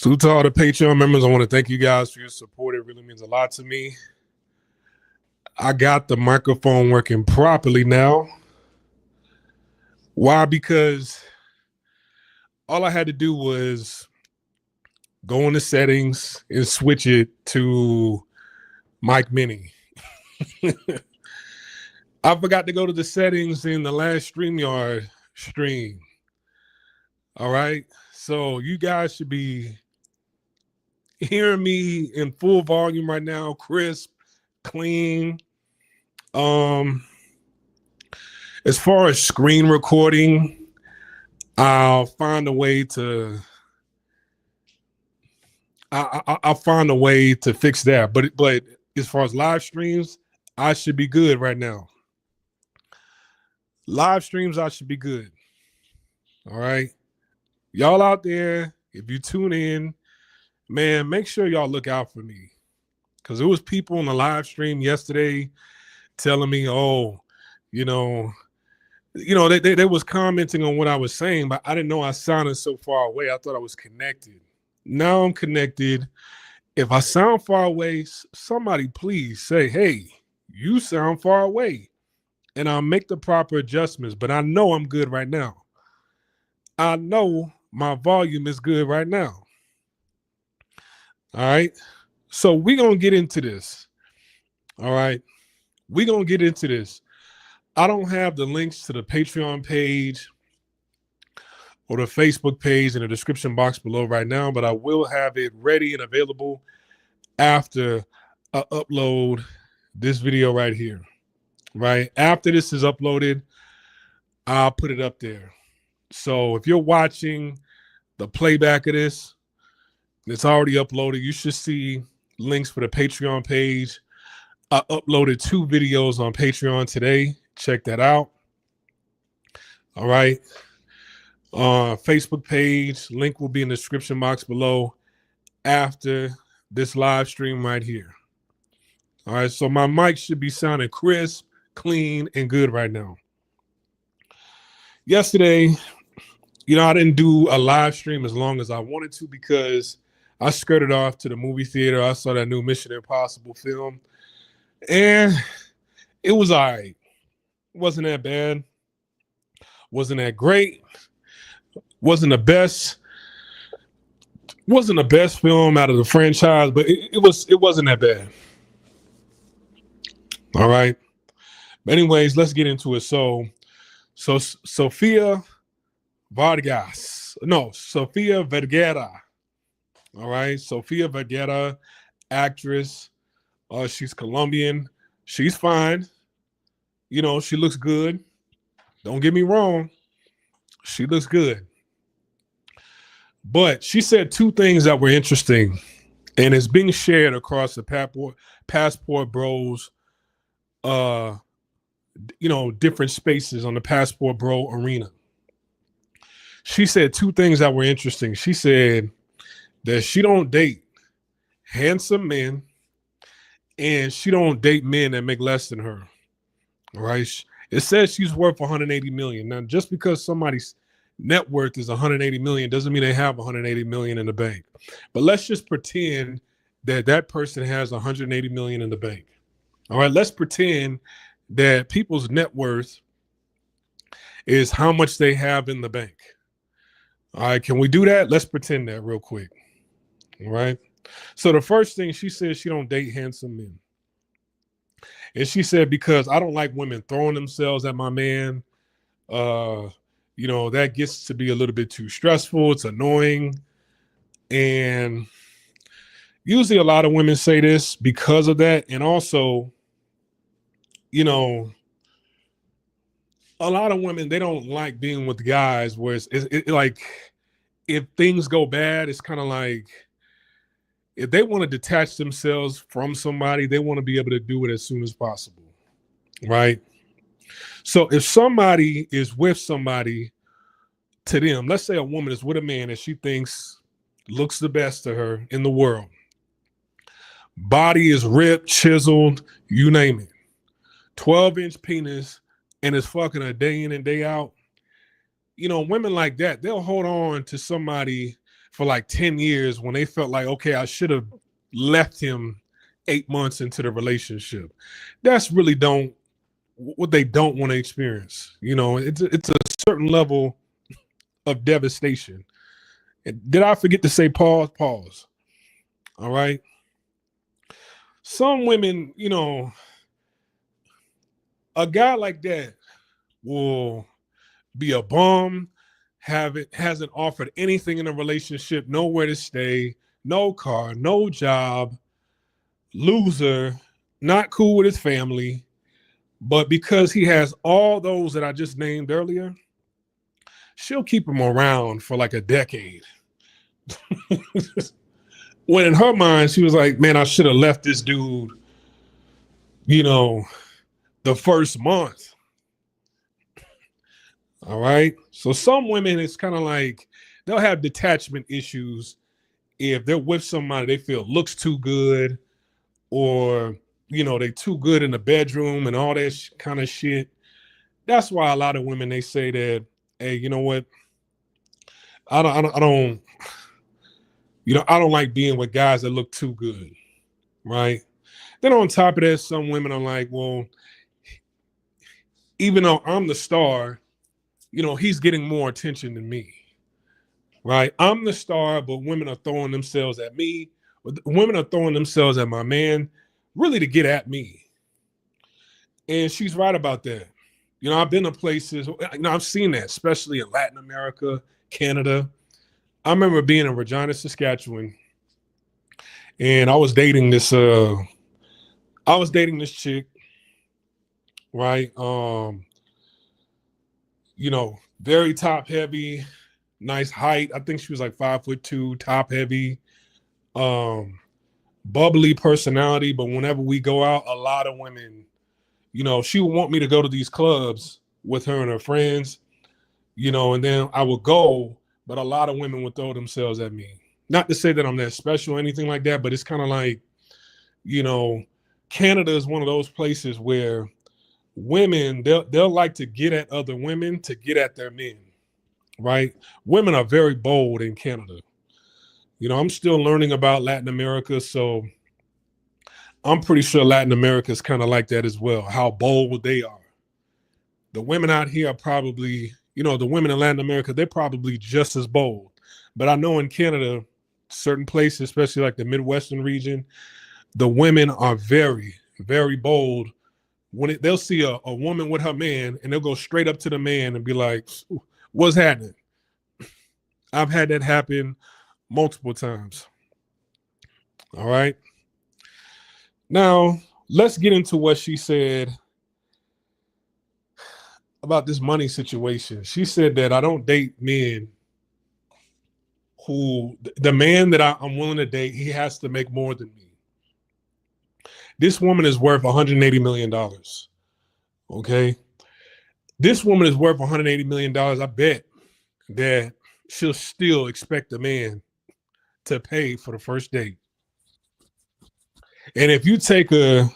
So to all the Patreon members, I want to thank you guys for your support. It really means a lot to me. I got the microphone working properly now. Why? Because all I had to do was go into settings and switch it to Mic Mini. I forgot to go to the settings in the last StreamYard stream. All right. So you guys should be hearing me in full volume right now, crisp, clean. As far as screen recording, I'll find a way to I'll find a way to fix that. But as far as live streams, I should be good right now. Live streams, I should be good. All right. Y'all out there, if you tune in, man, make sure y'all look out for me. Because there was people on the live stream yesterday telling me, oh, they was commenting on what I was saying, but I didn't know I sounded so far away. I thought I was connected. Now I'm connected. If I sound far away, somebody please say, hey, you sound far away. And I'll make the proper adjustments, but I know I'm good right now. I know my volume is good right now. All right. So we're going to get into this. All right. We're going to get into this. I don't have the links to the Patreon page or the Facebook page in the description box below right now, but I will have it ready and available after I upload this video right here. Right after this is uploaded, I'll put it up there. So if you're watching the playback of this, it's already uploaded. You should see links for the Patreon page. I uploaded 2 videos on Patreon today. Check that out. All right. Facebook page, link will be in the description box below after this live stream right here. All right. So my mic should be sounding crisp, clean, and good right now. Yesterday, I didn't do a live stream as long as I wanted to because I skirted off to the movie theater. I saw that new Mission Impossible film, and it was all right. Wasn't that bad. Wasn't that great. Wasn't the best film out of the franchise, but it wasn't that bad. All right. But anyways, let's get into it. So Sofia Vergara. All right. Sofia Vergara, actress. She's Colombian. She's fine. She looks good. Don't get me wrong. She looks good. But she said 2 things that were interesting, and it's being shared across the Passport Bros, different spaces on the Passport Bro arena. She said 2 things that were interesting. She said that she don't date handsome men, and she don't date men that make less than her. All right. It says she's worth 180 million. Now, just because somebody's net worth is 180 million doesn't mean they have 180 million in the bank. But let's just pretend that person has 180 million in the bank. All right. Let's pretend that people's net worth is how much they have in the bank. All right. Can we do that? Let's pretend that real quick. All right. So the first thing she said, she don't date handsome men. And she said, because I don't like women throwing themselves at my man. That gets to be a little bit too stressful. It's annoying. And usually a lot of women say this because of that. And also, a lot of women, they don't like being with guys where it's like, if things go bad, it's kind of like, if they want to detach themselves from somebody, they want to be able to do it as soon as possible, right? So if somebody is with somebody, to them, let's say a woman is with a man that she thinks looks the best to her in the world. Body is ripped, chiseled, you name it. 12-inch penis, and is fucking a day in and day out. Women like that, they'll hold on to somebody for like 10 years when they felt like, okay, I should have left him 8 months into the relationship. That's really don't what they don't want to experience. You know, it's a certain level of devastation. And did I forget to say pause? Pause. All right. Some women, you know, a guy like that will be a bum, hasn't offered anything in a relationship, nowhere to stay, no car, no job, loser, not cool with his family. But because he has all those that I just named earlier, she'll keep him around for like a decade. When in her mind, she was like, man, I should have left this dude, you know, the first month. All right. So some women, it's kind of like they'll have detachment issues if they're with somebody they feel looks too good, or, you know, they too good in the bedroom and all that kind of shit. That's why a lot of women, they say that, hey, you know what? I don't, you know, I don't like being with guys that look too good. Right. Then on top of that, some women are like, well, even though I'm the star, you know, he's getting more attention than me. Right. I'm the star, but women are throwing themselves at me. Women are throwing themselves at my man, really to get at me. And she's right about that. You know, I've been to places, you know, I've seen that, especially in Latin America, Canada. I remember being in Regina, Saskatchewan, and I was dating this chick, right? You know, very top heavy, nice height. I think she was like 5'2", top heavy, bubbly personality. But whenever we go out, a lot of women, you know, she would want me to go to these clubs with her and her friends, you know, and then I would go, but a lot of women would throw themselves at me. Not to say that I'm that special or anything like that, but it's kind of like, you know, Canada is one of those places where women, they'll like to get at other women to get at their men, right? Women are very bold in Canada. You know, I'm still learning about Latin America, so I'm pretty sure Latin America is kind of like that as well, how bold they are. The women out here are probably, you know, the women in Latin America, they're probably just as bold. But I know in Canada, certain places, especially like the Midwestern region, the women are very, very bold. They'll see a woman with her man, and they'll go straight up to the man and be like, what's happening? I've had that happen multiple times. All right. Now, let's get into what she said about this money situation. She said that I don't date men who, the man that I'm willing to date, he has to make more than me. This woman is worth $180 million. Okay. This woman is worth $180 million. I bet that she'll still expect a man to pay for the first date. And if you take her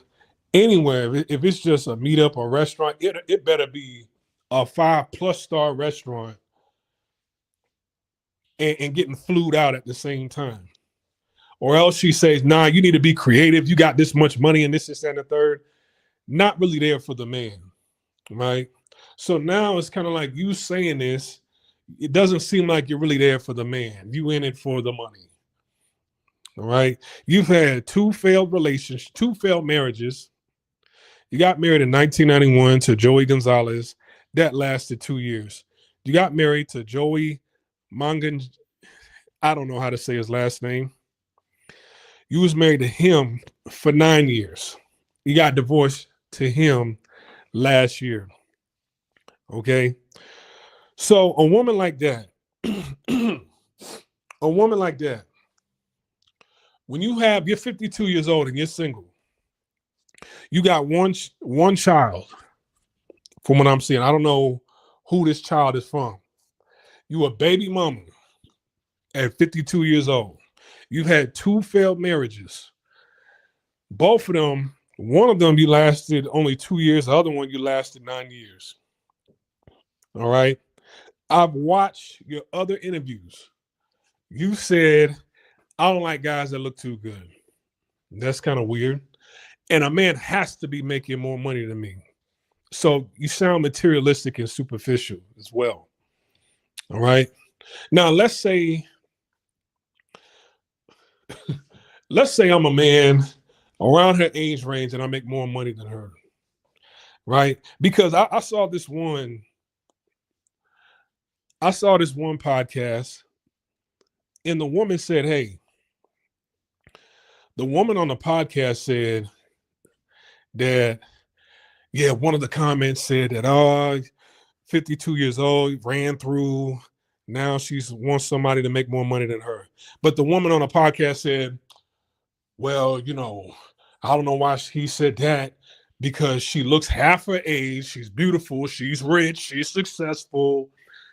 anywhere, if it's just a meetup or restaurant, it better be a 5+ star restaurant and getting flued out at the same time. Or else she says, nah, you need to be creative. You got this much money and this, and the third. Not really there for the man, right? So now it's kind of like you saying this, it doesn't seem like you're really there for the man. You in it for the money. All right. You've had two failed relationships, two failed marriages. You got married in 1991 to Joey Gonzalez. That lasted 2 years. You got married to Joey Mangan. I don't know how to say his last name. You was married to him for 9 years. You got divorced to him last year. Okay. So a woman like that, a woman like that, when you're 52 years old and you're single, you got one child, from what I'm seeing. I don't know who this child is from. You a baby mama at 52 years old. You've had two failed marriages. Both of them, one of them you lasted only 2 years, the other one you lasted 9 years. All right. I've watched your other interviews. You said, I don't like guys that look too good. That's kind of weird. And a man has to be making more money than me. So you sound materialistic and superficial as well. All right. Now let's say I'm a man around her age range and I make more money than her. Right. Because I saw this one podcast and the woman said, hey, the woman on the podcast said that, yeah, one of the comments said that, oh, 52 years old, ran through. Now she's wants somebody to make more money than her. But the woman on the podcast said, well, I don't know why he said that because she looks half her age. She's beautiful. She's rich. She's successful.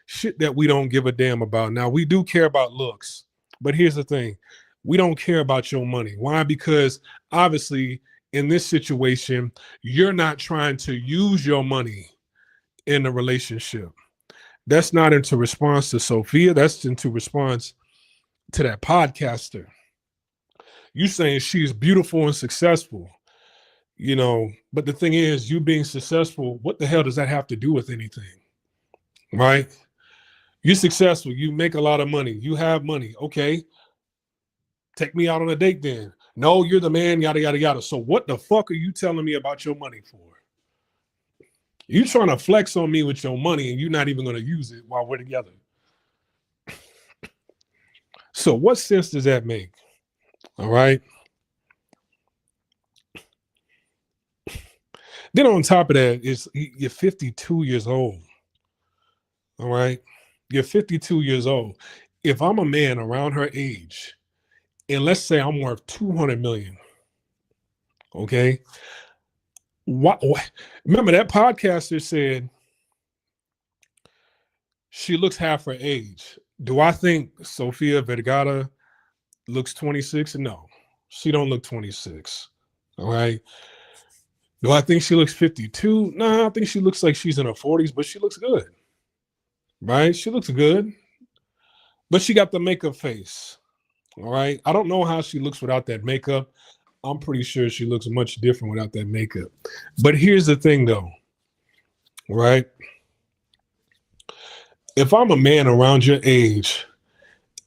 Shit that we don't give a damn about. Now, we do care about looks. But here's the thing. We don't care about your money. Why? Because obviously in this situation, you're not trying to use your money in a relationship. That's not into response to Sophia. That's into response to that podcaster. You saying she's beautiful and successful, but the thing is, you being successful, what the hell does that have to do with anything? Right? You're successful. You make a lot of money. You have money. Okay. Take me out on a date then. No, you're the man, yada, yada, yada. So what the fuck are you telling me about your money for? You trying to flex on me with your money and you're not even going to use it while we're together. So what sense does that make? All right. Then on top of that, you're 52 years old. All right. You're 52 years old. If I'm a man around her age, and let's say I'm worth 200 million. Okay. What? Remember that podcaster said she looks half her age. Do I think Sofia Vergara looks 26? No, she don't look 26. All right. Do I think she looks 52? No, I think she looks like she's in her 40s, but she looks good. Right? She looks good. But she got the makeup face. All right. I don't know how she looks without that makeup. I'm pretty sure she looks much different without that makeup. But here's the thing, though. Right? If I'm a man around your age,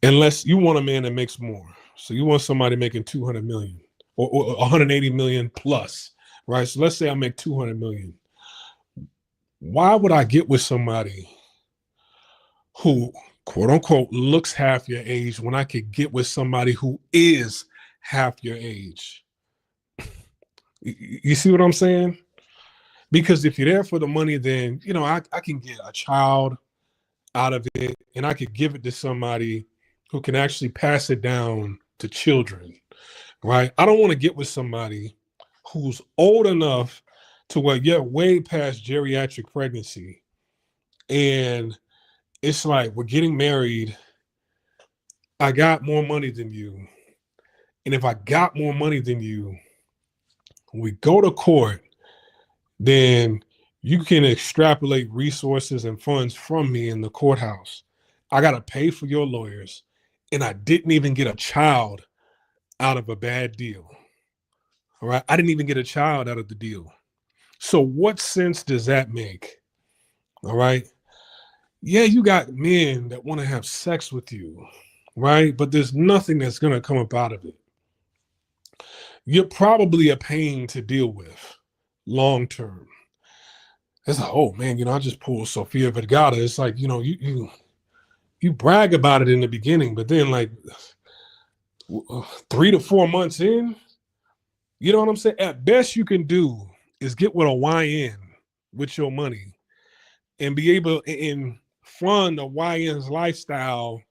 unless you want a man that makes more, so you want somebody making 200 million or 180 million plus, right? So let's say I make 200 million. Why would I get with somebody who, quote unquote, looks half your age when I could get with somebody who is half your age? You see what I'm saying? Because if you're there for the money, then, I can get a child out of it and I could give it to somebody who can actually pass it down to children, right? I don't want to get with somebody who's old enough to where you're way past geriatric pregnancy. And it's like, we're getting married. I got more money than you. And if I got more money than you, we go to court, then you can extrapolate resources and funds from me in the courthouse. I got to pay for your lawyers. And I didn't even get a child out of a bad deal. All right. I didn't even get a child out of the deal. So what sense does that make? All right. Yeah, you got men that want to have sex with you, right? But there's nothing that's going to come up out of it. You're probably a pain to deal with long term. It's like, oh man, I just pulled Sofia Vergara. It's like, you brag about it in the beginning, but then like 3 to 4 months in, you know what I'm saying? At best you can do is get with a YN with your money and be able and fund a YN's lifestyle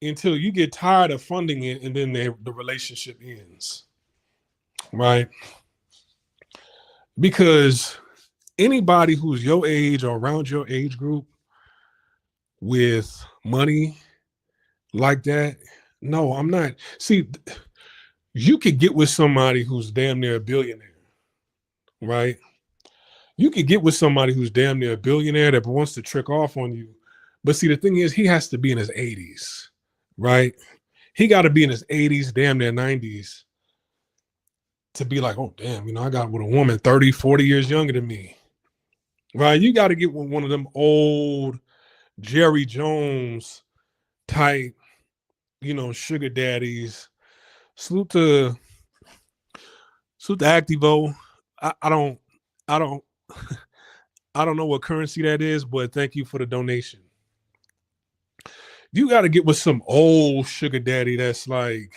until you get tired of funding it and then the relationship ends. Right? Because anybody who's your age or around your age group with money like that, no, I'm not. See, you could get with somebody who's damn near a billionaire, right? You could get with somebody who's damn near a billionaire that wants to trick off on you. But see, the thing is, he has to be in his 80s, right? He got to be in his 80s, damn near 90s to be like, oh, damn, I got with a woman 30, 40 years younger than me, right? You got to get with one of them old Jerry Jones type, sugar daddies. Salute to Activo. I don't, I don't, I don't know what currency that is, but thank you for the donation. You got to get with some old sugar daddy that's like,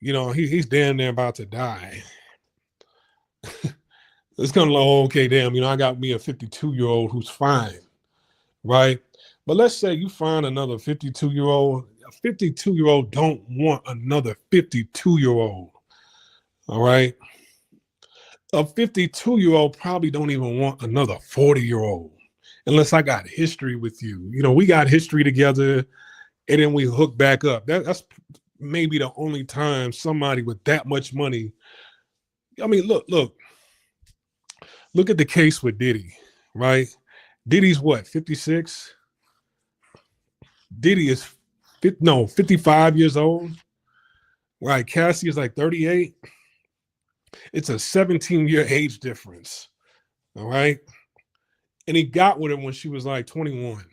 he's damn near about to die. It's kind of like, oh, okay, damn, I got me a 52-year-old who's fine, right? But let's say you find another 52-year-old. A 52-year-old don't want another 52-year-old, all right? A 52-year-old probably don't even want another 40-year-old unless I got history with you. We got history together and then we hook back up. That's maybe the only time somebody with that much money. I mean, look at the case with Diddy, right? Diddy's what, 56? Diddy is 55 years old, right? Cassie is like 38. It's a 17-year age difference, all right? And he got with her when she was like 21.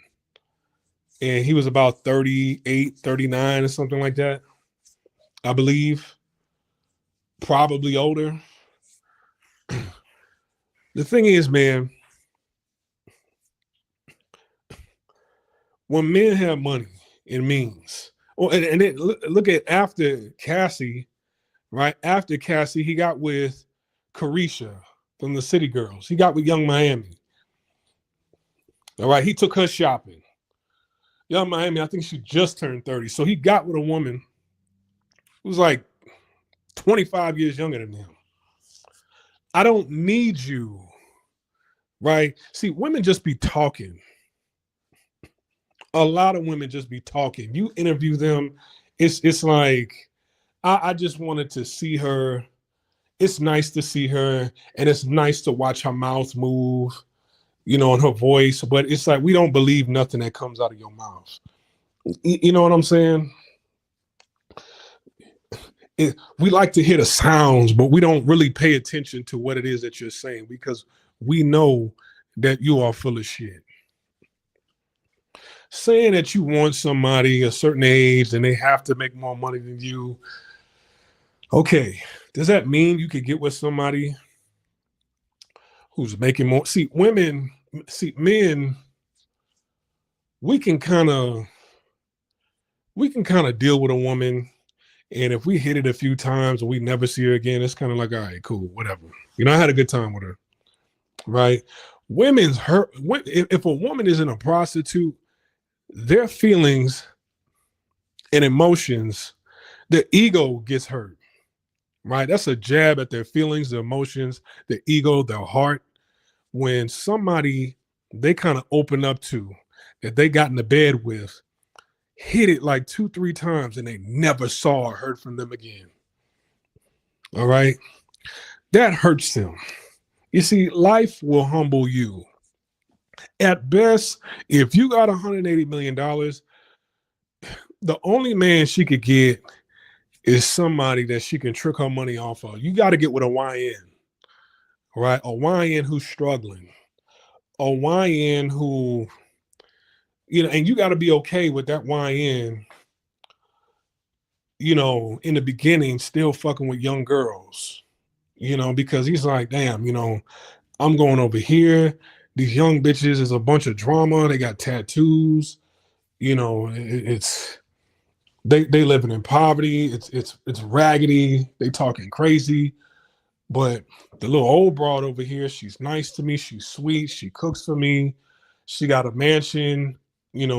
And he was about 38, 39 or something like that, I believe. Probably older. The thing is, man, when men have money, it means. Oh, and then look at after Cassie, right? After Cassie, he got with Carisha from the City Girls. He got with Young Miami. All right, he took her shopping. Young Miami, I think she just turned 30. So he got with a woman who was like 25 years younger than him. I don't need you, right? See, women just be talking. A lot of women just be talking. You interview them, it's like, I just wanted to see her. It's nice to see her, and it's nice to watch her mouth move, and her voice. But it's like, we don't believe nothing that comes out of your mouth. You know what I'm saying? We like to hear the sounds, but we don't really pay attention to what it is that you're saying because we know that you are full of shit. Saying that you want somebody a certain age and they have to make more money than you. Okay, does that mean you could get with somebody who's making more? See, men, we can kind of deal with a woman, and if we hit it a few times and we never see her again, it's kind of like, all right, cool, whatever. I had a good time with her, right? Women's hurt. If a woman isn't a prostitute, their feelings and emotions, their ego gets hurt, right? That's a jab at their feelings, their emotions, their ego, their heart. When somebody they kind of open up to, that they got in the bed with, hit it like 2-3 times and they never saw or heard from them again. All right. That hurts them. You see, life will humble you. At best, if you got $180 million, the only man she could get is somebody that she can trick her money off of. You got to get with a YN, right? A YN who's struggling. A YN who, and you got to be okay with that YN, in the beginning, still fucking with young girls, because he's like, damn, I'm going over here. These young bitches is a bunch of drama. They got tattoos. It's they living in poverty. It's raggedy. They talking crazy. But the little old broad over here, she's nice to me. She's sweet. She cooks for me. She got a mansion.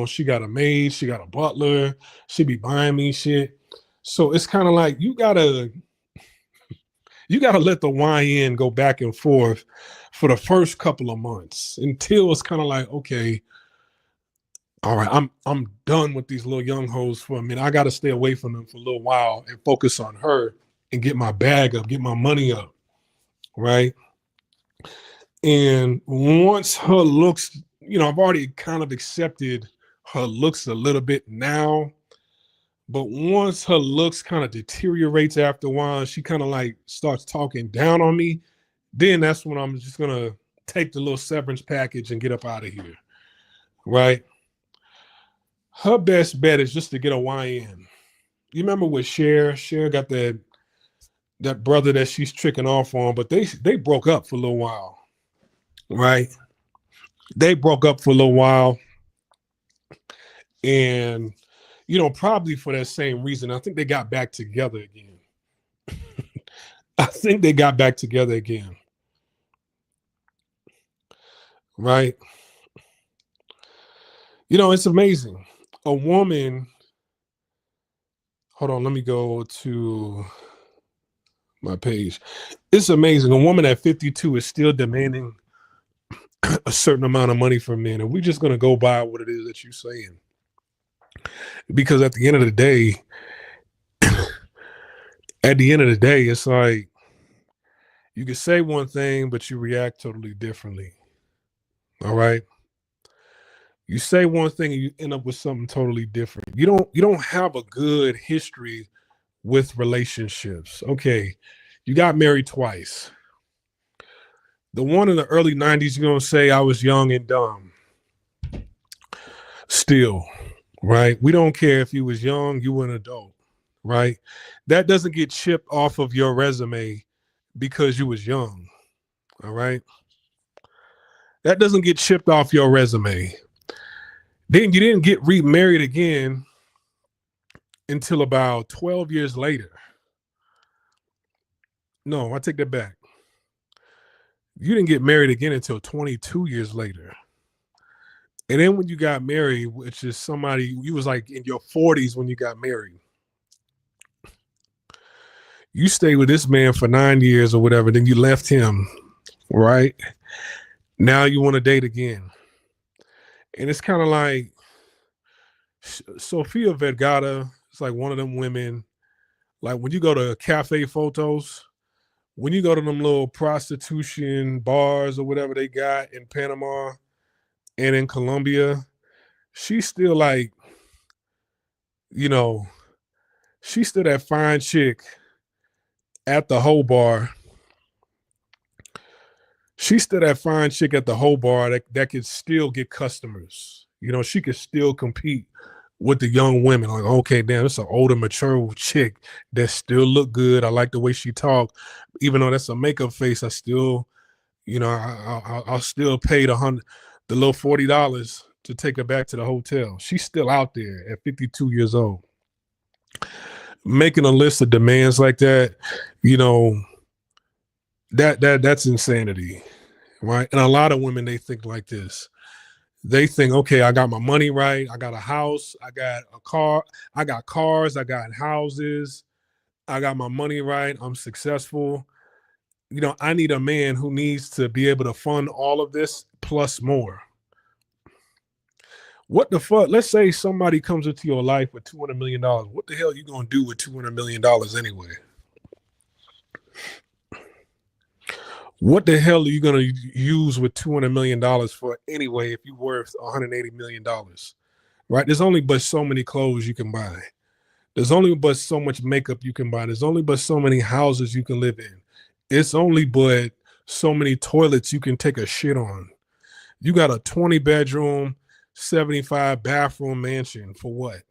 She got a maid. She got a butler. She be buying me shit. So it's kind of like you gotta let the YN go back and forth for the first couple of months until it's kind of like, okay, all right, I'm done with these little young hoes for a minute. I got to stay away from them for a little while and focus on her and get my bag up, get my money up, right? And once her looks, I've already kind of accepted her looks a little bit now. But once her looks kind of deteriorates after a while, she kind of like starts talking down on me, then that's when I'm just gonna take the little severance package and get up out of here. Right? Her best bet is just to get a YN. You remember with Cher? Cher got that brother that she's tricking off on, but they broke up for a little while. Right? They broke up for a little while. And probably for that same reason, I think they got back together again. I think they got back together again. Right? It's amazing. A woman, hold on, let me go to my page. It's amazing. A woman at 52 is still demanding a certain amount of money from men. And we're just going to go by what it is that you're saying. Because at the end of the day, it's like you can say one thing, but you react totally differently. All right. You say one thing and you end up with something totally different. You don't have a good history with relationships. Okay. You got married twice. The one in the early 90s, you're going to say I was young and dumb. Still, right? We don't care if you was young, you were an adult, right? That doesn't get chipped off of your resume because you was young, all right? That doesn't get chipped off your resume. Then you didn't get remarried again until about 12 years later. No, I take that back. You didn't get married again until 22 years later. And then when you got married, which is somebody, you was like in your 40s when you got married. You stayed with this man for 9 years or whatever, then you left him, right? Now you want to date again. And it's kind of like Sofia Vergara. It's like one of them women, like when you go to cafe photos, when you go to them little prostitution bars or whatever they got in Panama and in Colombia, she's still like, she's still that fine chick at the whole bar. She's still that fine chick at the whole bar that could still get customers. She could still compete with the young women. Like, okay, damn, it's an older, mature chick that still look good. I like the way she talk. Even though that's a makeup face, I still, I'll still pay the little $40 to take her back to the hotel. She's still out there at 52 years old. Making a list of demands like that, that's insanity, right? And a lot of women, they think like this. They think, okay, I got my money right. I got a house. I got a car. I got cars. I got houses. I got my money right. I'm successful. I need a man who needs to be able to fund all of this plus more. What the fuck? Let's say somebody comes into your life with $200 million. What the hell are you going to do with $200 million anyway? What the hell are you going to use with $200 million for anyway if you're worth $180 million? Right? There's only but so many clothes you can buy. There's only but so much makeup you can buy. There's only but so many houses you can live in. It's only but so many toilets you can take a shit on. You got a 20-bedroom, 75-bathroom mansion for what?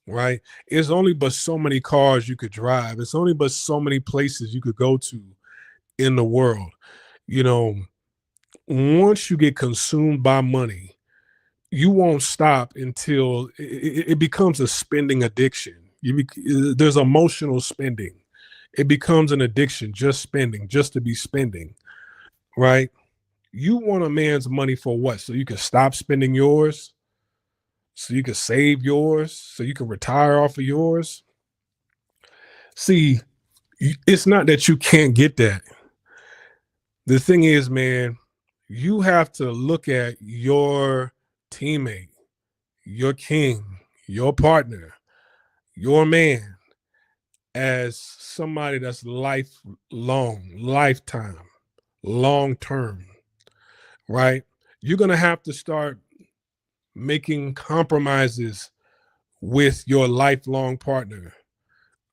Right? It's only but so many cars you could drive. It's only but so many places you could go to in the world. Once you get consumed by money, you won't stop until it becomes a spending addiction. There's emotional spending. It becomes an addiction, just spending, just to be spending, right? You want a man's money for what? So you can stop spending yours? So you can save yours? So you can retire off of yours? See, it's not that you can't get that. The thing is, man, you have to look at your teammate, your king, your partner, your man as somebody that's lifelong, lifetime, long term, right? You're going to have to start making compromises with your lifelong partner.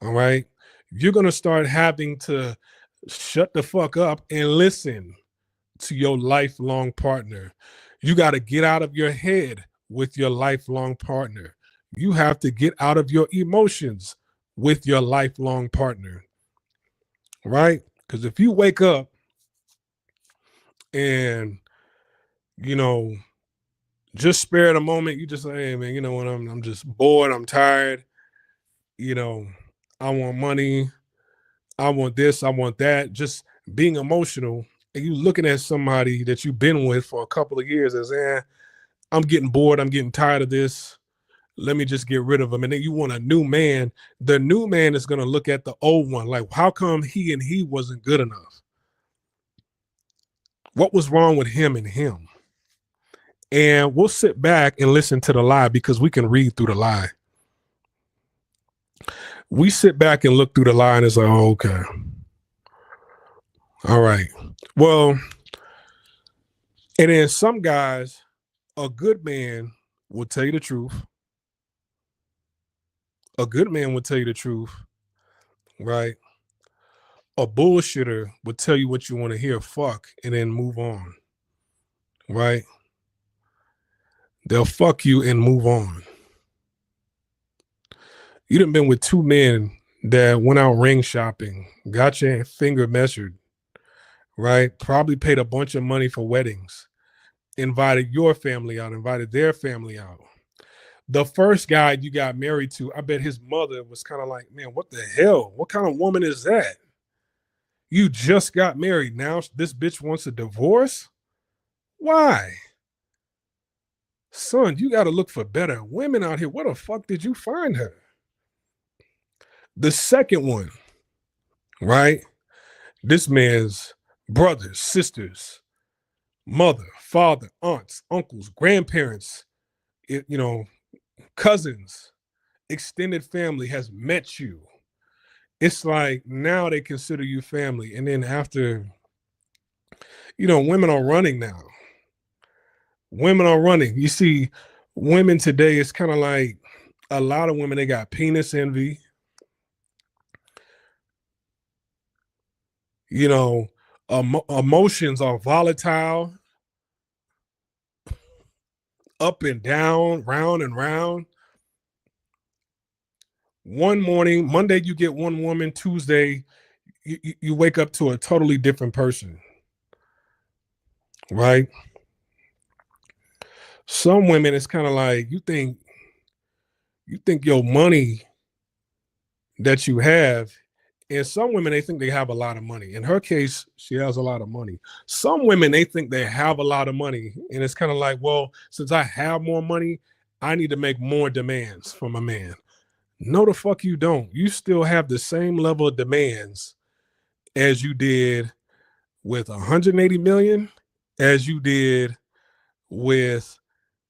All right. You're going to start having to shut the fuck up and listen to your lifelong partner. You got to get out of your head with your lifelong partner. You have to get out of your emotions with your lifelong partner. Right? Because if you wake up and, you know, just spare the moment, you just say, hey man, you know what, I'm just bored, I'm tired, you know, I want money, I want this, I want that, just being emotional, and you looking at somebody that you've been with for a couple of years as, I'm getting bored, I'm getting tired of this. Let me just get rid of him. And then you want a new man. The new man is gonna look at the old one like, how come he wasn't good enough? What was wrong with him and him? And we'll sit back and listen to the lie because we can read through the lie. We sit back and look through the lie and it's like, oh, okay. All right. Well, and then some guys, a good man will tell you the truth. A good man will tell you the truth, right? A bullshitter will tell you what you want to hear, fuck, and then move on, right? They'll fuck you and move on. You done been with two men that went out ring shopping, got your finger measured, right? Probably paid a bunch of money for weddings, invited your family out, invited their family out. The first guy you got married to, I bet his mother was kind of like, man, what the hell? What kind of woman is that? You just got married. Now this bitch wants a divorce? Why? Son, you got to look for better women out here. Where the fuck did you find her? The second one, right? This man's brothers, sisters, mother, father, aunts, uncles, grandparents, cousins, extended family has met you. It's like now they consider you family. And then after, women are running now. Women are running. You see, women today, it's kind of like a lot of women, they got penis envy. Emotions are volatile, up and down, round and round. One morning, Monday, you get one woman. Tuesday, you wake up to a totally different person, right? Some women, it's kind of like you think your money that you have, and some women, they think they have a lot of money. In her case, she has a lot of money. Some women, they think they have a lot of money, and it's kind of like, well, since I have more money, I need to make more demands from a man. No, the fuck you don't. You still have the same level of demands as you did with 180 million, as you did with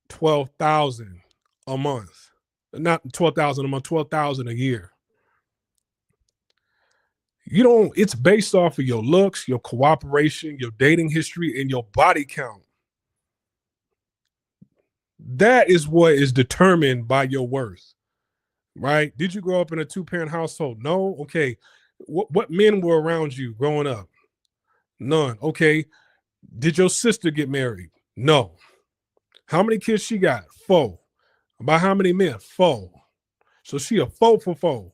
12,000 a month. Not 12,000 a month, 12,000 a year. It's based off of your looks, your cooperation, your dating history, and your body count. That is what is determined by your worth, right? Did you grow up in a two-parent household? No. Okay. What men were around you growing up? None. Okay. Did your sister get married? No. How many kids she got? 4. By how many men? 4. So she a 4 for 4.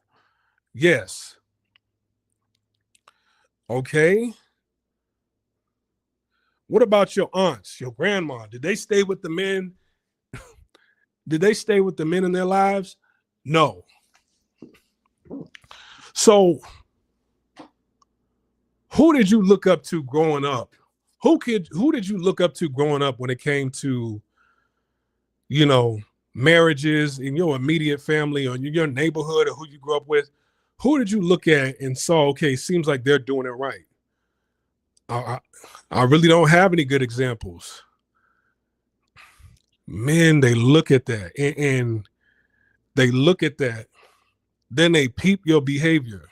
Yes. Okay. What about your aunts, your grandma? Did they stay with the men? Did they stay with the men in their lives? No. So who did you look up to growing up? Who did you look up to growing up when it came to, marriages in your immediate family or your neighborhood or who you grew up with? Who did you look at and saw, okay, seems like they're doing it right? I really don't have any good examples. Men, they look at that and they look at that, then they peep your behavior.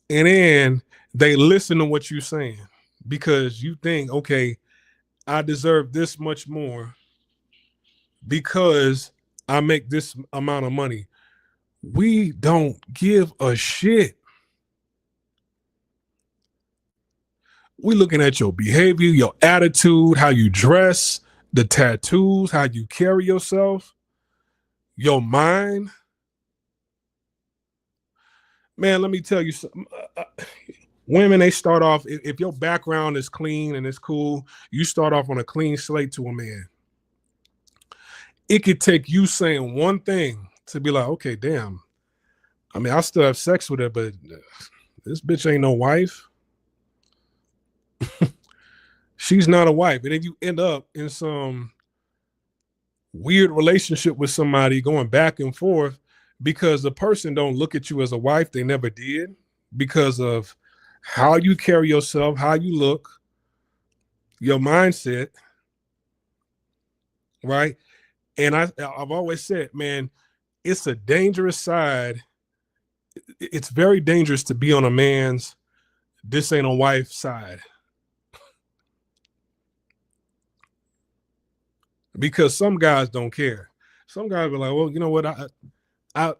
And then they listen to what you're saying because you think, okay, I deserve this much more because I make this amount of money. We don't give a shit. We looking at your behavior, your attitude, how you dress, the tattoos, how you carry yourself, your mind. Man, let me tell you something. Women, they start off, if your background is clean and it's cool, you start off on a clean slate to a man. It could take you saying one thing to be like, okay, damn. I mean, I still have sex with her, but this bitch ain't no wife. She's not a wife. And then you end up in some weird relationship with somebody going back and forth because the person don't look at you as a wife. They never did, because of how you carry yourself, how you look, your mindset, right? And I've always said, man, it's a dangerous side. It's very dangerous to be on a man's this ain't a wife side, because some guys don't care. Some guys be like, well, you know what? I'll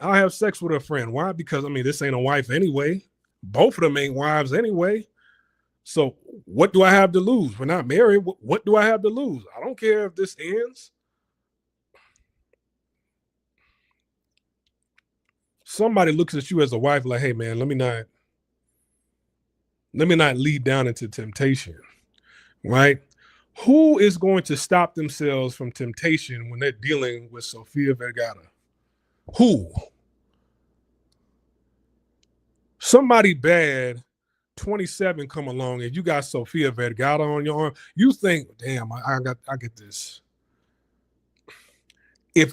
have sex with a friend. Why? Because I mean, this ain't a wife anyway. Both of them ain't wives anyway. So what do I have to lose? We're not married. What do I have to lose? I don't care if this ends. Somebody looks at you as a wife like, hey man, let me not lead down into temptation, right? Who is going to stop themselves from temptation when they're dealing with Sofia Vergara? Who? Somebody bad, 27 come along and you got Sofia Vergara on your arm. You think, damn, I get this.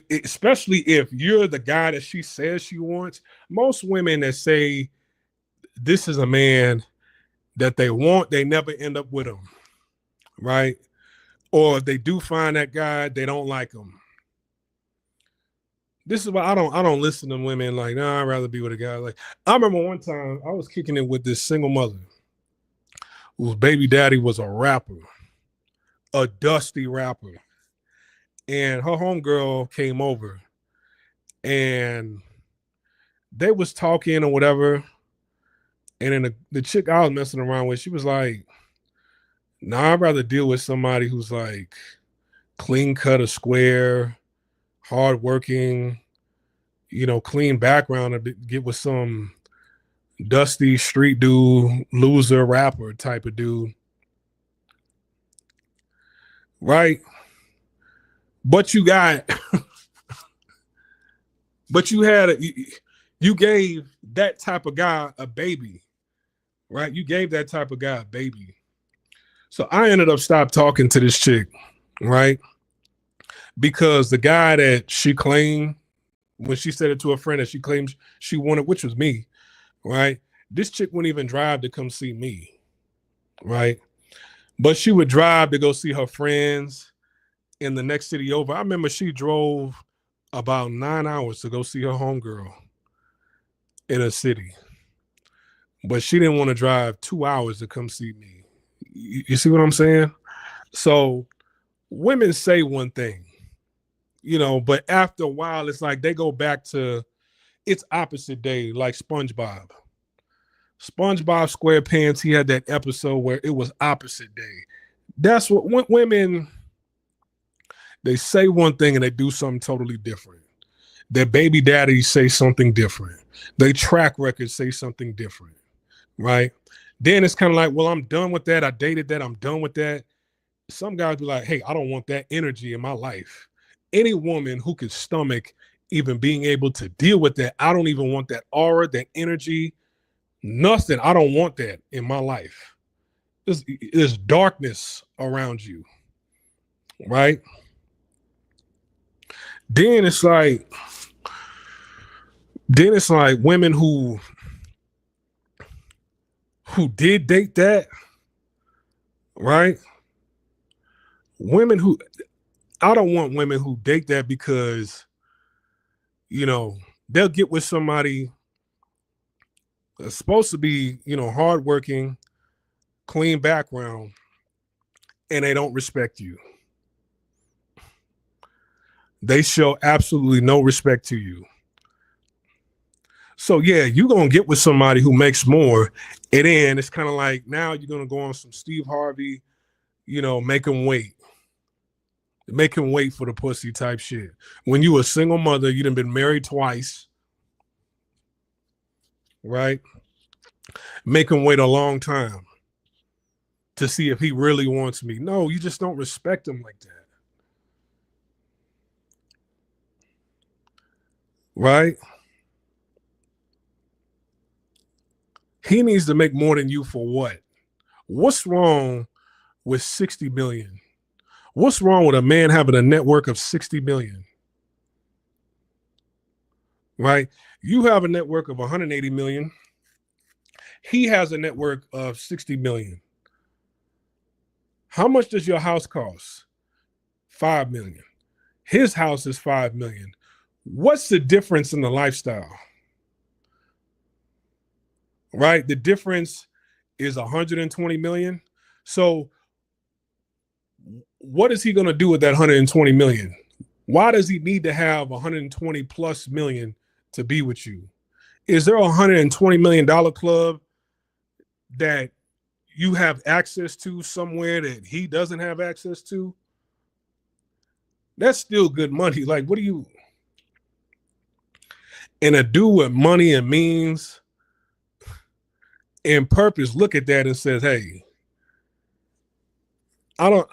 Especially if you're the guy that she says she wants. Most women that say this is a man that they want, they never end up with him, right? Or if they do find that guy, they don't like him. This is why I don't listen to women like, nah, I'd rather be with a guy. Like, I remember one time I was kicking it with this single mother whose baby daddy was a rapper, a dusty rapper. And her homegirl came over and they was talking or whatever. And then the chick I was messing around with, she was like, nah, I'd rather deal with somebody who's like clean cut, a square, hardworking, clean background, to get with some dusty street dude, loser rapper type of dude. Right? But you got, but you gave that type of guy a baby, right? You gave that type of guy a baby. So I ended up stopped talking to this chick, right? Because the guy that she claimed, when she said it to a friend that she claimed she wanted, which was me, right? This chick wouldn't even drive to come see me, right? But she would drive to go see her friends in the next city over. I remember she drove about 9 hours to go see her homegirl in a city. But she didn't want to drive 2 hours to come see me. You see what I'm saying? So women say one thing, but after a while, it's like they go back to it's opposite day, like SpongeBob. SpongeBob SquarePants, he had that episode where it was opposite day. That's what women, they say one thing and they do something totally different. Their baby daddy say something different. Their track record say something different, right? Then it's kind of like, well, I'm done with that. I dated that. I'm done with that. Some guys be like, hey, I don't want that energy in my life. Any woman who can stomach even being able to deal with that, I don't even want that aura, that energy, nothing. I don't want that in my life. There's darkness around you, right? Then it's like women who did date that, right? Women who, I don't want women who date that because, they'll get with somebody that's supposed to be, hardworking, clean background, and they don't respect you. They show absolutely no respect to you. So yeah, you're gonna get with somebody who makes more, and then it's kind of like now you're gonna go on some Steve Harvey, make him wait for the pussy type shit. When you a single mother, you done been married twice, right? Make him wait a long time to see if he really wants me. No, you just don't respect him like that, right? He needs to make more than you for what? What's wrong with 60 million? What's wrong with a man having a network of 60 million? Right? You have a network of 180 million. He has a network of 60 million. How much does your house cost? 5 million. His house is 5 million. What's the difference in the lifestyle? Right? The difference is 120 million. So what is he going to do with that 120 million? Why does he need to have 120 plus million to be with you? Is there a $120 million club that you have access to somewhere that he doesn't have access to? That's still good money. Like, what do you, and a dude with money and means and purpose look at that and says, hey, I know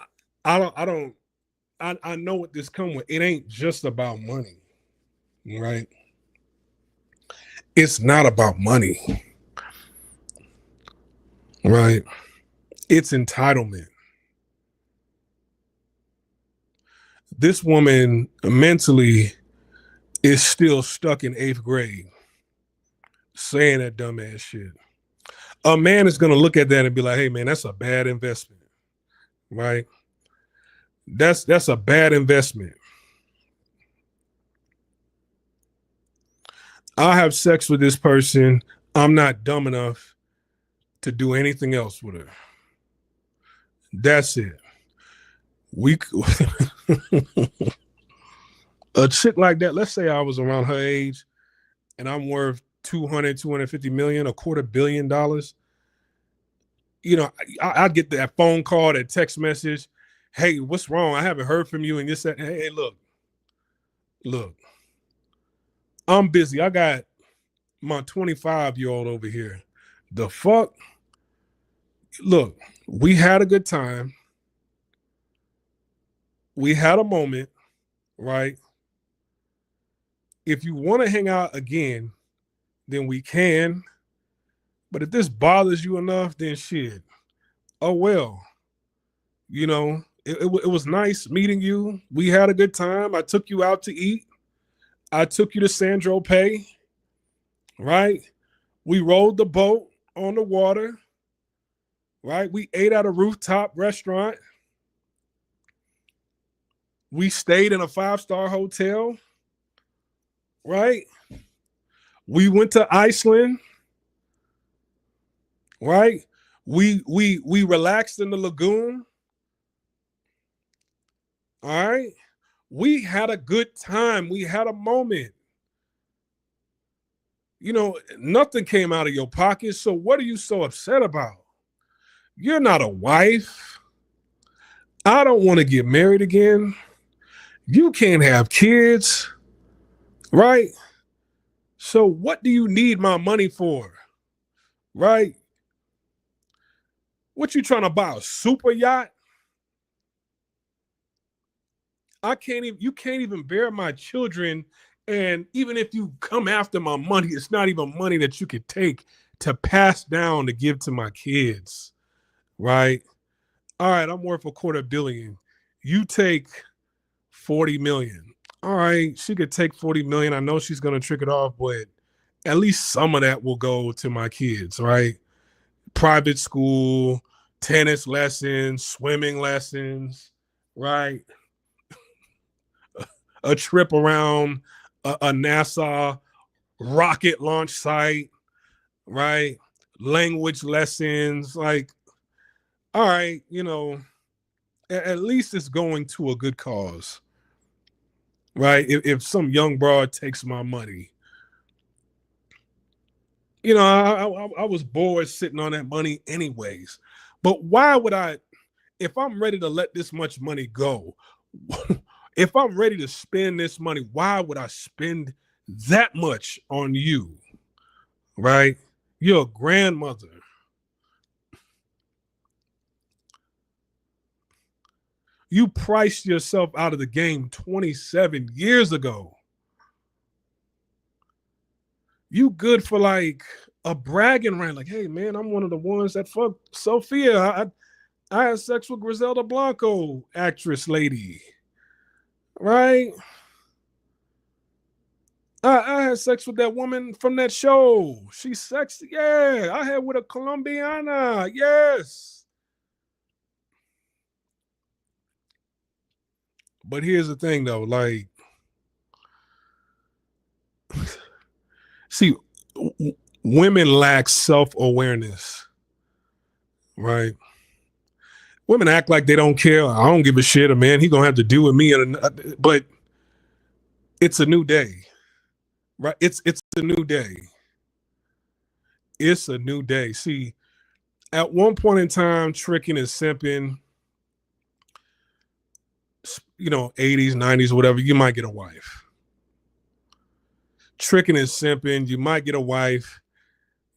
what this come with. It ain't just about money, right? It's not about money, right? It's entitlement. This woman mentally is still stuck in 8th grade saying that dumbass shit. A man is going to look at that and be like, hey, man, that's a bad investment, right? That's a bad investment. I'll have sex with this person. I'm not dumb enough to do anything else with her. That's it. A chick like that, let's say I was around her age and I'm worth 250 million, $250 million. I'd get that phone call, that text message. Hey, what's wrong? I haven't heard from you. And you said, hey, look, I'm busy. I got my 25-year-old over here. The fuck? Look, we had a good time. We had a moment, right? If you want to hang out again, then we can. But if this bothers you enough, then shit. Oh, well. It was nice meeting you. We had a good time. I took you out to eat. I took you to Sandro Pay, right? We rode the boat on the water, right? We ate at a rooftop restaurant. We stayed in a 5-star hotel, right? We went to Iceland, right? We relaxed in the lagoon. All right. We had a good time. We had a moment. Nothing came out of your pocket. So what are you so upset about? You're not a wife. I don't want to get married again. You can't have kids, right? So what do you need my money for, right? What you trying to buy, a super yacht? You can't even bear my children. And even if you come after my money, it's not even money that you could take to pass down to give to my kids, right? All right, I'm worth $250 million. You take 40 million. All right, she could take 40 million. I know she's going to trick it off, but at least some of that will go to my kids, right? Private school, tennis lessons, swimming lessons, right? A trip around a NASA rocket launch site, right? Language lessons, like, all right, at least it's going to a good cause. right? If some young broad takes my money, you know, I was bored sitting on that money anyways. But why would I, if I'm ready to let this much money go, if I'm ready to spend this money, why would I spend that much on you, right? You're a grandmother. You priced yourself out of the game 27 years ago. You good for like a bragging right? Like, hey man, I'm one of the ones that fucked Sofia. I had sex with Griselda Blanco, actress lady, right? I had sex with that woman from that show. She's sexy. Yeah, I had with a Colombiana. Yes. But here's the thing though, like, see, women lack self-awareness, right? Women act like they don't care. I don't give a shit. A man, he gonna have to deal with me. But it's a new day, right? It's a new day. It's a new day. See, at one point in time, tricking and simping, 80s, 90s, whatever, you might get a wife. Tricking and simping, you might get a wife.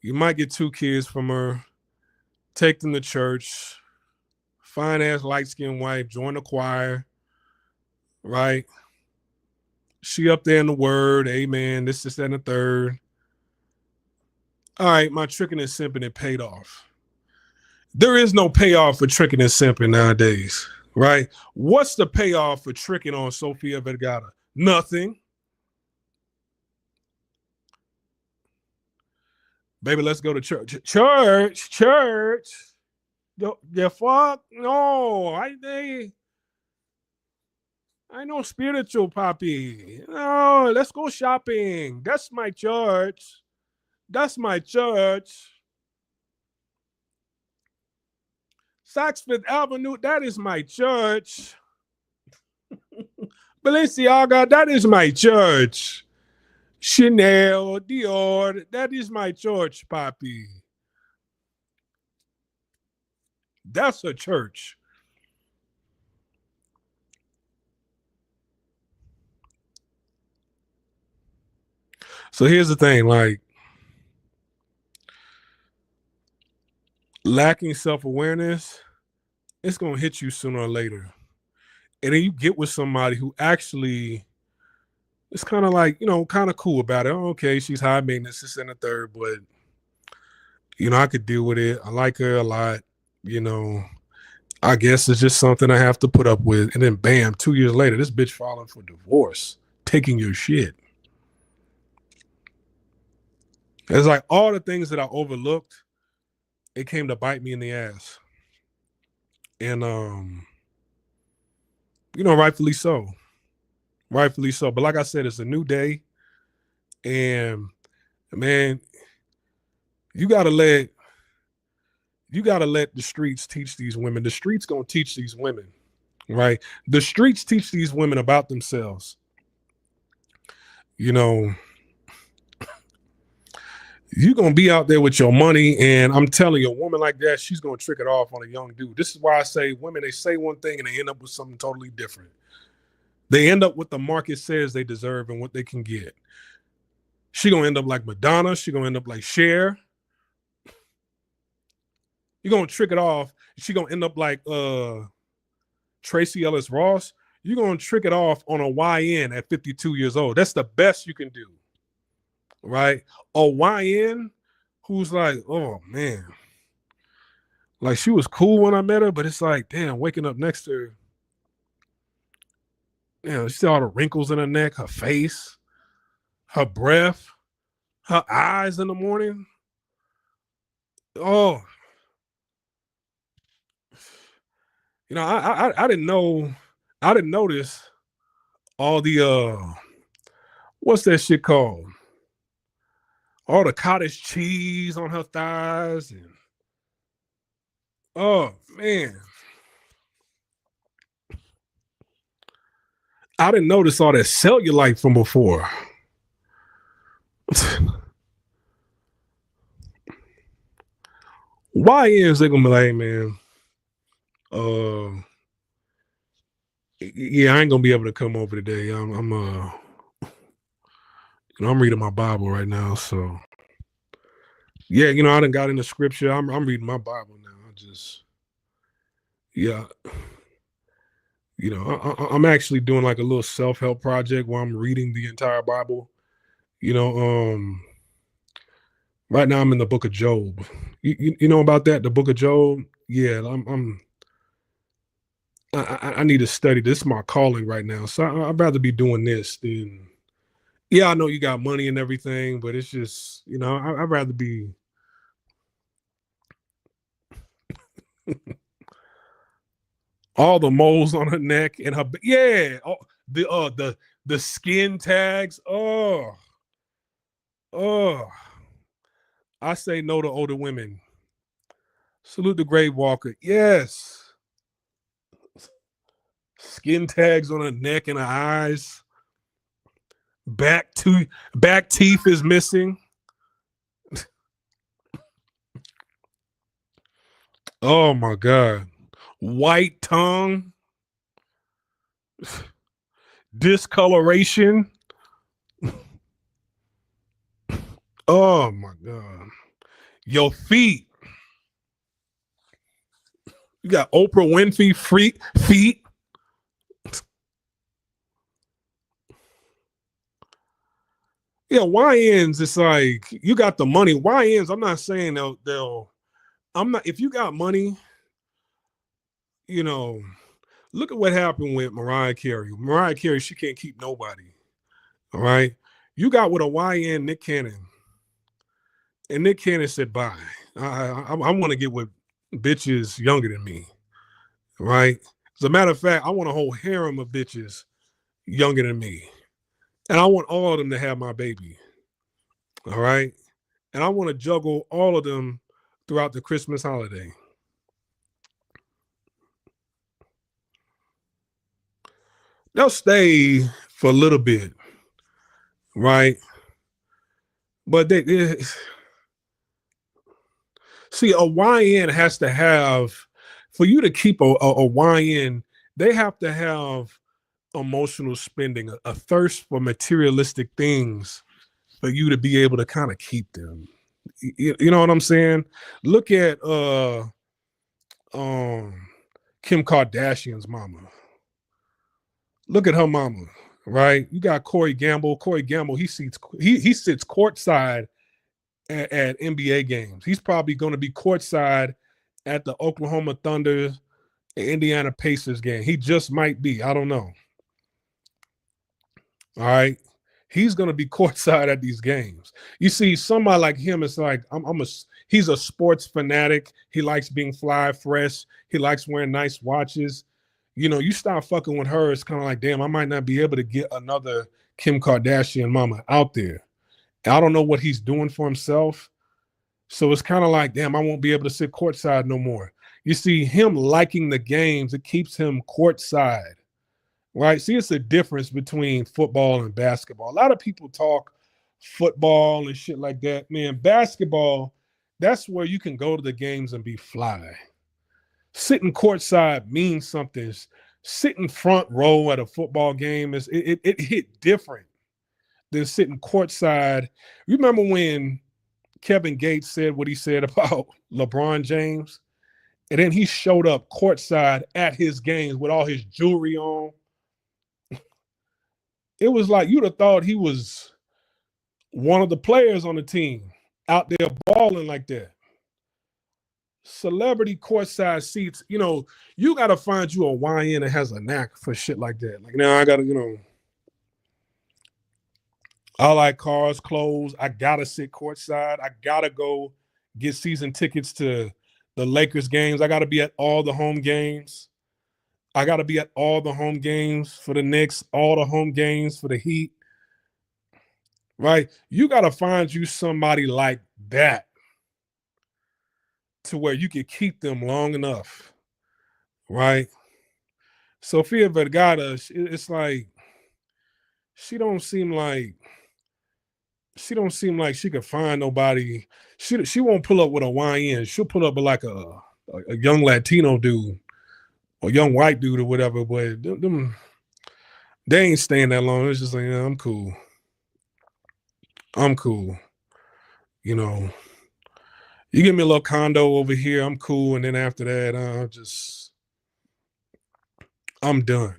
You might get 2 kids from her, take them to church, fine ass light skinned wife, join the choir, right? She up there in the word, amen, this, that, and the third. All right, my tricking and simping, it paid off. There is no payoff for tricking and simping nowadays, right? What's the payoff for tricking on Sofia Vergara? Nothing. Baby, let's go to church. Church. The fuck? No, I know spiritual poppy. No, let's go shopping. That's my church. That's my church. Saks Fifth Avenue, that is my church. Balenciaga, that is my church. Chanel, Dior, that is my church, Poppy. That's a church. So here's the thing, like, lacking self-awareness, it's gonna hit you sooner or later. And then you get with somebody who actually is kind of like, kind of cool about it. Oh, okay, she's high maintenance, this and the third, but I could deal with it. I like her a lot, you know. I guess it's just something I have to put up with. And then bam, 2 years later, this bitch filing for divorce, taking your shit. It's like all the things that I overlooked, it came to bite me in the ass. And rightfully so. Rightfully so. But like I said, it's a new day. And man, you gotta let the streets teach these women. The streets gonna teach these women, right? The streets teach these women about themselves. You know, you're gonna be out there with your money, and I'm telling you, a woman like that, she's gonna trick it off on a young dude. This is why I say women, they say one thing and they end up with something totally different. They end up what the market says they deserve and what they can get. She gonna end up like Madonna. She gonna end up like Cher. You're gonna trick it off. She gonna end up like Tracy Ellis Ross. You're gonna trick it off on a YN at 52 years old. That's the best you can do, right? A YN who's like, oh man, like she was cool when I met her, but it's like, damn, waking up next to her, she see all the wrinkles in her neck, her face, her breath, her eyes in the morning. Oh, I didn't know, I didn't notice all the what's that shit called? All the cottage cheese on her thighs, and oh man, I didn't notice all that cellulite from before. Why is they gonna be like, man? Uh, yeah, I ain't gonna be able to come over today. I'm reading my Bible right now, so yeah, I done got into scripture. I'm reading my Bible now. Yeah, I'm actually doing like a little self help project where I'm reading the entire Bible. You know, right now I'm in the Book of Job. You know about that? The Book of Job. Yeah, I need to study. This is my calling right now, so I'd rather be doing this than. Yeah, I know you got money and everything, but it's just I'd rather be. All the moles on her neck and her yeah, the skin tags. Oh, I say no to older women. Salute the grave walker. Yes, skin tags on her neck and her eyes. Back to back teeth is missing. Oh my god, white tongue, discoloration. Oh my god, your feet. You got Oprah Winfrey feet. Yeah, YNs, it's like you got the money. YNs, I'm not saying they'll I'm not if you got money, you know, look at what happened with Mariah Carey. Mariah Carey, she can't keep nobody. All right. You got with a YN Nick Cannon. And Nick Cannon said bye. I want to get with bitches younger than me. Right. As a matter of fact, I want a whole harem of bitches younger than me. And I want all of them to have my baby. All right. And I want to juggle all of them throughout the Christmas holiday. They'll stay for a little bit, right? But they see a YN has to have for you to keep a YN, they have to have emotional spending, a thirst for materialistic things for you to be able to kind of keep them. You know what I'm saying? Look at um Kim Kardashian's mama. Look at her mama, right? You got Corey Gamble. Corey Gamble, he sits courtside at NBA games. He's probably going to be courtside at the Oklahoma Thunder Indiana Pacers game. He just might be. I don't know. All right. He's going to be courtside at these games. You see, somebody like him, it's like he's a sports fanatic. He likes being fly fresh. He likes wearing nice watches. You start fucking with her, it's kind of like, damn, I might not be able to get another Kim Kardashian mama out there. I don't know what he's doing for himself. So it's kind of like, damn, I won't be able to sit courtside no more. You see, him liking the games, it keeps him courtside, right? See, it's a difference between football and basketball. A lot of people talk football and shit like that. Man, basketball, that's where you can go to the games and be fly. Sitting courtside means something. Sitting front row at a football game it hit different than sitting courtside. You remember when Kevin Gates said what he said about LeBron James? And then he showed up courtside at his games with all his jewelry on. It was like you'd have thought he was one of the players on the team out there balling like that. Celebrity courtside seats, you got to find you a YN that has a knack for shit like that. Like now I got to, I like cars, clothes. I got to sit courtside. I got to go get season tickets to the Lakers games. I got to be at all the home games. I got to be at all the home games for the Knicks, all the home games for the Heat, right? You got to find you somebody like that to where you can keep them long enough, right? Sofia Vergara, it's like she don't seem like she could find nobody. She won't pull up with a YN. She'll pull up with like a young Latino dude or young white dude or whatever. But they ain't staying that long. It's just like, yeah, I'm cool. I'm cool. You know, you give me a little condo over here, I'm cool. And then after that, I'm done.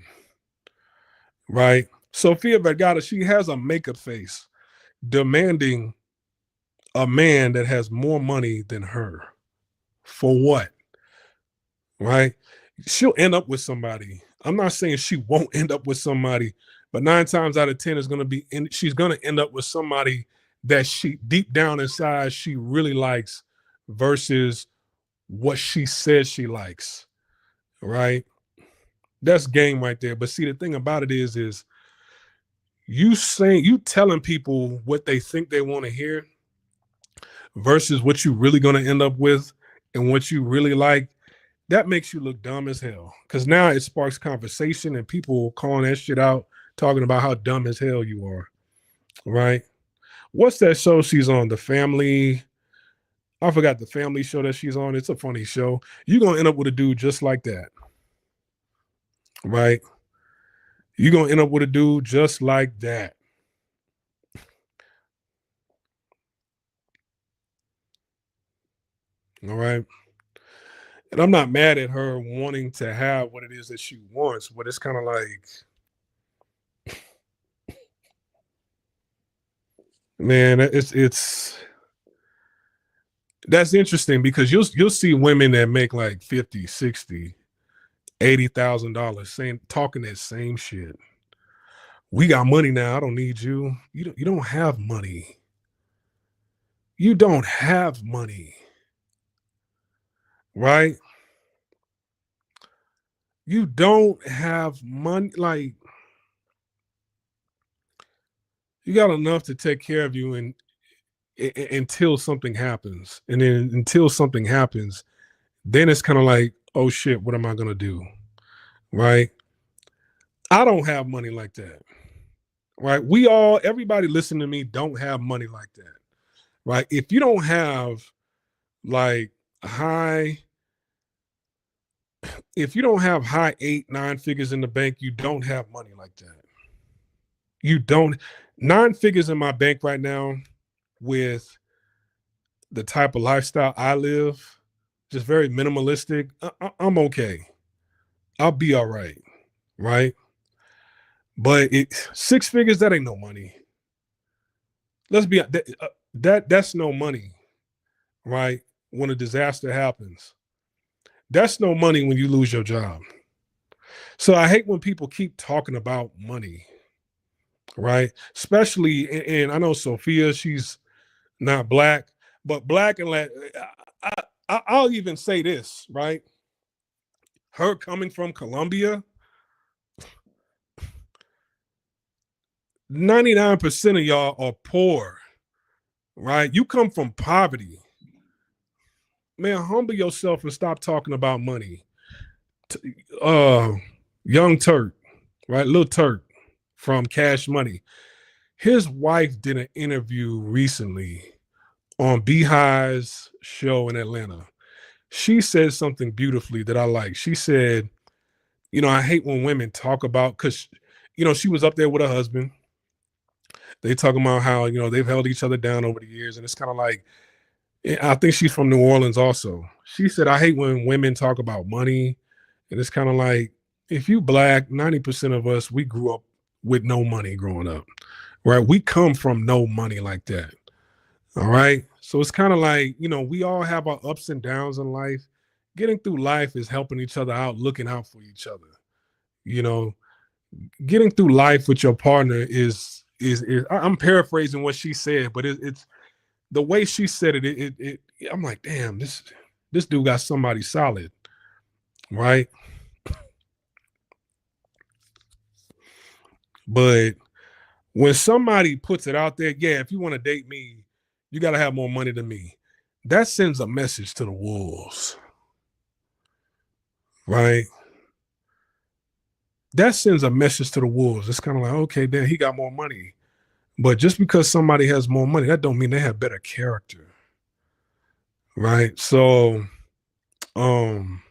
Right? Sofia Vergara, she has a makeup face demanding a man that has more money than her. For what? Right? She'll end up with somebody. I'm not saying she won't end up with somebody, but 9 times out of 10 is going to be, she's going to end up with somebody that she deep down inside she really likes versus what she says she likes. Right? That's game right there. But see, the thing about it is you telling people what they think they want to hear versus what you really going to end up with and what you really like, that makes you look dumb as hell. Because now it sparks conversation and people calling that shit out, talking about how dumb as hell you are. Right? What's that show she's on? The Family. I forgot the family show that she's on. It's a funny show. You're going to end up with a dude just like that. Right? You're going to end up with a dude just like that. All right. And I'm not mad at her wanting to have what it is that she wants, but it's kind of like, man, it's that's interesting because you'll see women that make like 50, 60, $80,000 saying talking that same shit. We got money now. I don't need you. You don't have money. You don't have money. Right? You don't have money. Like, you got enough to take care of you and until something happens. And then until something happens, then it's kind of like, oh shit, what am I gonna do? Right? I don't have money like that. Right? Everybody listening to me don't have money like that. Right? If you don't have like high, if you don't have high 8, 9 figures in the bank, you don't have money like that. You don't 9 figures in my bank right now with the type of lifestyle I live, just very minimalistic. I'm okay. I'll be all right. Right? But 6 figures, that ain't no money. Let's be that's no money, right? When a disaster happens, that's no money when you lose your job. So I hate when people keep talking about money, right? Especially, and I know Sophia, she's not black, but black and I'll even say this, right? Her coming from Colombia, 99% of y'all are poor, right? You come from poverty. Man, humble yourself and stop talking about money. Uh, Young Turk, right? Little Turk from Cash Money. His wife did an interview recently on Beehive's show in Atlanta. She said something beautifully that I like. She said, I hate when women talk about, because, she was up there with her husband. They talking about how, they've held each other down over the years. And it's kind of like, I think she's from New Orleans also. She said, I hate when women talk about money. And it's kind of like, if you black, 90% of us, we grew up with no money growing up, right? We come from no money like that. All right. So it's kind of like, we all have our ups and downs in life. Getting through life is helping each other out, looking out for each other. You know, Getting through life with your partner is I'm paraphrasing what she said, but it's the way she said it, I'm like, damn, this dude got somebody solid, right? But when somebody puts it out there, yeah, if you want to date me, you got to have more money than me. That sends a message to the wolves, right? that sends a message to the wolves. It's kind of like, okay, then he got more money. But just because somebody has more money, that don't mean they have better character. Right. So um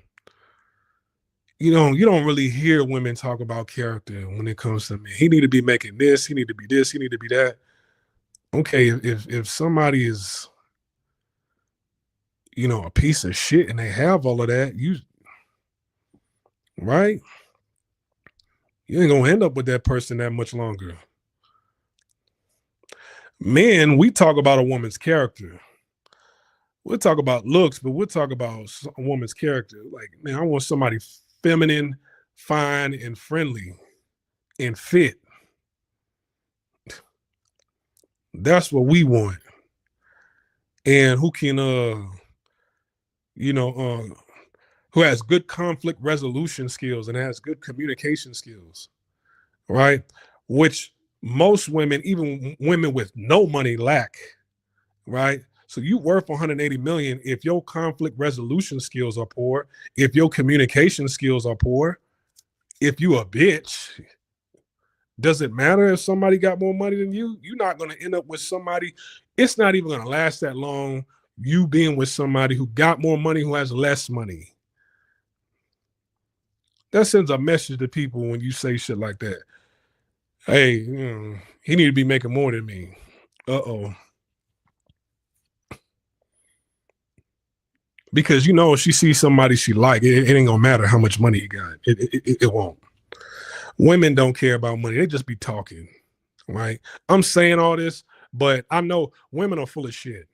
you don't really hear women talk about character when it comes to men. He need to be making this, he need to be this, he need to be that. Okay, if somebody is, a piece of shit and they have all of that, right? You ain't gonna end up with that person that much longer. Men, we talk about a woman's character. We'll talk about looks, but we'll talk about a woman's character. Like, man, I want somebody feminine, fine, and friendly and fit. That's what we want. And who can you know, who has good conflict resolution skills and has good communication skills, right? Which most women, even women with no money, lack, right? So you worth 180 million if your conflict resolution skills are poor, if your communication skills are poor, if you a bitch. Does it matter if somebody got more money than you? You're not going to end up with somebody. It's not even going to last that long. You being with somebody who got more money, who has less money. That sends a message to people when you say shit like that. Hey, he need to be making more than me. Uh-oh. Because if she sees somebody she like, it ain't gonna matter how much money he got. It won't. Women don't care about money. They just be talking, right? I'm saying all this, but I know women are full of shit,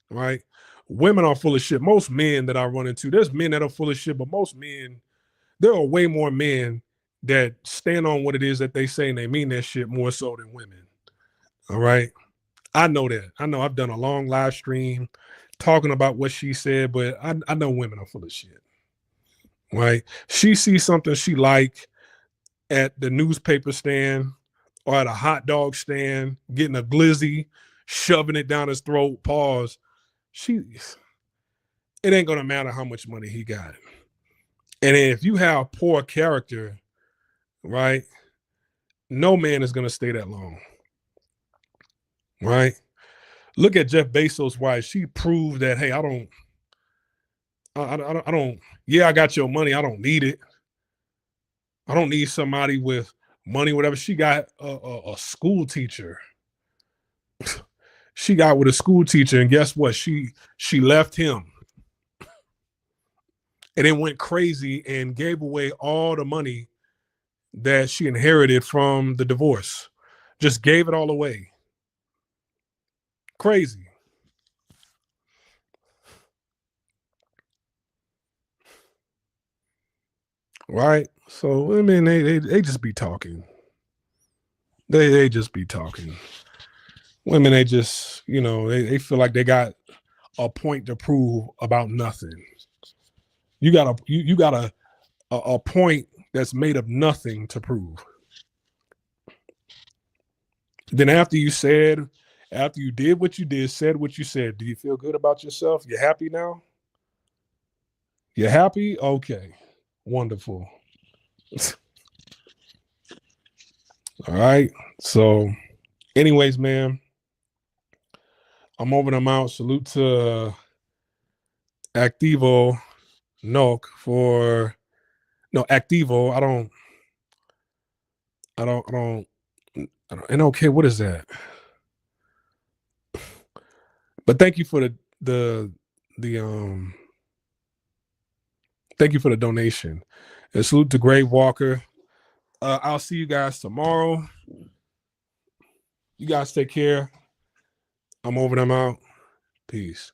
right? Women are full of shit. Most men that I run into, there's men that are full of shit, but most men, there are way more men that stand on what it is that they say and they mean that shit more so than women. All right. I know that. I know I've done a long live stream talking about what she said, but I know women are full of shit. Right. She sees something she like at the newspaper stand or at a hot dog stand, getting a glizzy, shoving it down his throat, pause. It ain't gonna matter how much money he got. And if you have poor character, right, no man is gonna stay that long. Right? Look at Jeff Bezos' wife. She proved that, hey, I don't, yeah, I got your money. I don't need it. I don't need somebody with money, whatever. She got a school teacher. She got with a school teacher, and guess what? She left him and then went crazy and gave away all the money that she inherited from the divorce. Just gave it all away. Crazy. Right? So women, they just be talking. They just be talking. Women, they just, they feel like they got a point to prove about nothing. You got you got a point that's made of nothing to prove. Then after you did what you did, said what you said, do you feel good about yourself? You happy now? You happy? Okay. Wonderful. All right. So, anyways, man, I'm over them out. Salute to Activo Noc for Activo. And okay, what is that? But thank you for the thank you for the donation. And salute to Grave Walker. I'll see you guys tomorrow. You guys take care. I'm over them out. Peace.